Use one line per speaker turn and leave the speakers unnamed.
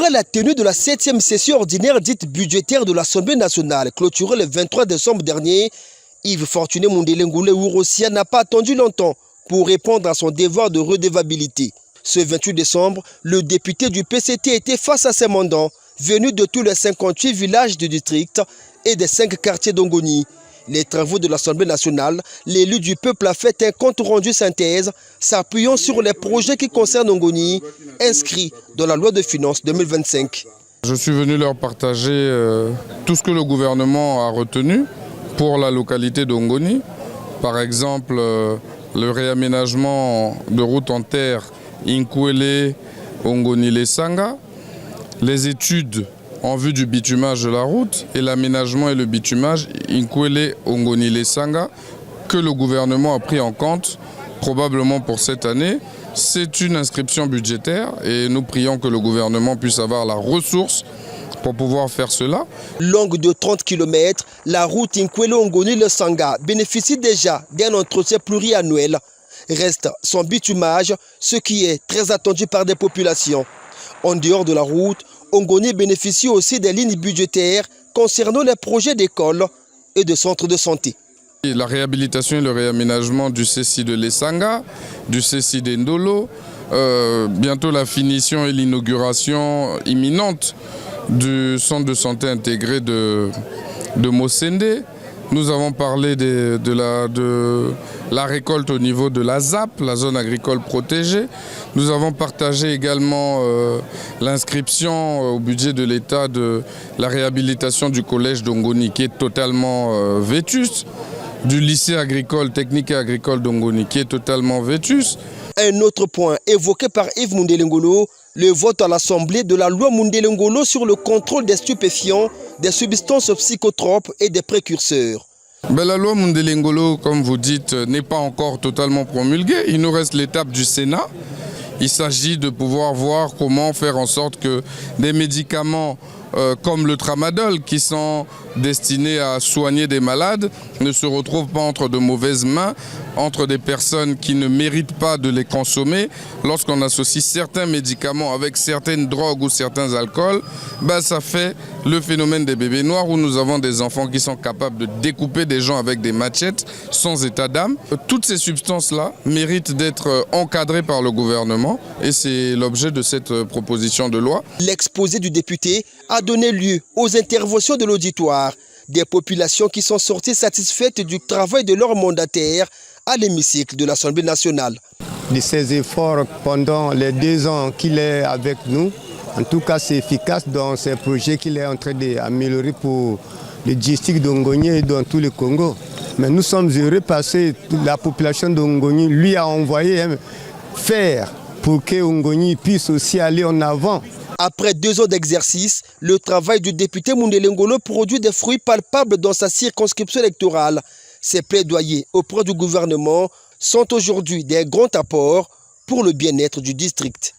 Après la tenue de la 7e session ordinaire dite budgétaire de l'Assemblée nationale, clôturée le 23 décembre dernier, Yves Fortuné Mundele Ngolo Urosia n'a pas attendu longtemps pour répondre à son devoir de redevabilité. Ce 28 décembre, le député du PCT était face à ses mandants, venus de tous les 58 villages du district et des 5 quartiers d'Ongoni. Les travaux de l'Assemblée nationale, l'élu du peuple a fait un compte rendu synthèse s'appuyant sur les projets qui concernent Ongoni, inscrits dans la loi de finances 2025.
Je suis venu leur partager tout ce que le gouvernement a retenu pour la localité d'Ongoni. Par exemple, le réaménagement de routes en terre Inkwele, Ongoni, Lesanga, les études en vue du bitumage de la route et l'aménagement et le bitumage Inkwele, Ongoni, Lesanga que le gouvernement a pris en compte probablement pour cette année. C'est une inscription budgétaire et nous prions que le gouvernement puisse avoir la ressource pour pouvoir faire cela.
Longue de 30 km, la route Inkwele-Ongoni-Lesanga bénéficie déjà d'un entretien pluriannuel. Reste son bitumage, ce qui est très attendu par des populations. En dehors de la route, Ongoni bénéficie aussi des lignes budgétaires concernant les projets d'écoles et de centres de santé.
La réhabilitation et le réaménagement du CECI de Lesanga, du CECI d'Endolo, bientôt la finition et l'inauguration imminente du centre de santé intégré de Mosende. Nous avons parlé de la récolte au niveau de la ZAP, la zone agricole protégée. Nous avons partagé également l'inscription au budget de l'État de la réhabilitation du collège d'Ongoni qui est totalement vétuste, du lycée agricole, technique et agricole d'Ongoni qui est totalement vétuste.
Un autre point évoqué par Yves Mundele Ngolo, le vote à l'Assemblée de la loi Mundele Ngolo sur le contrôle des stupéfiants, des substances psychotropes et des précurseurs.
La loi Mundele Ngolo, comme vous dites, n'est pas encore totalement promulguée. Il nous reste l'étape du Sénat. Il s'agit de pouvoir voir comment faire en sorte que des médicaments comme le tramadol, qui sont destinés à soigner des malades, ne se retrouvent pas entre de mauvaises mains, entre des personnes qui ne méritent pas de les consommer. Lorsqu'on associe certains médicaments avec certaines drogues ou certains alcools, ça fait le phénomène des bébés noirs où nous avons des enfants qui sont capables de découper des gens avec des machettes sans état d'âme. Toutes ces substances-là méritent d'être encadrées par le gouvernement et c'est l'objet de cette proposition de loi.
L'exposé du député a donné lieu aux interventions de l'auditoire. Des populations qui sont sorties satisfaites du travail de leur mandataire à l'hémicycle de l'Assemblée nationale.
De ses efforts pendant les 2 ans qu'il est avec nous, en tout cas c'est efficace dans ces projets qu'il est en train d'améliorer pour le district d'Ongoni et dans tout le Congo. Mais nous sommes heureux parce que la population d'Ongoni lui a envoyé faire pour que Ongoni puisse aussi aller en avant.
Après 2 ans d'exercice, le travail du député Mundele Ngolo produit des fruits palpables dans sa circonscription électorale. Ses plaidoyers auprès du gouvernement sont aujourd'hui des grands apports pour le bien-être du district.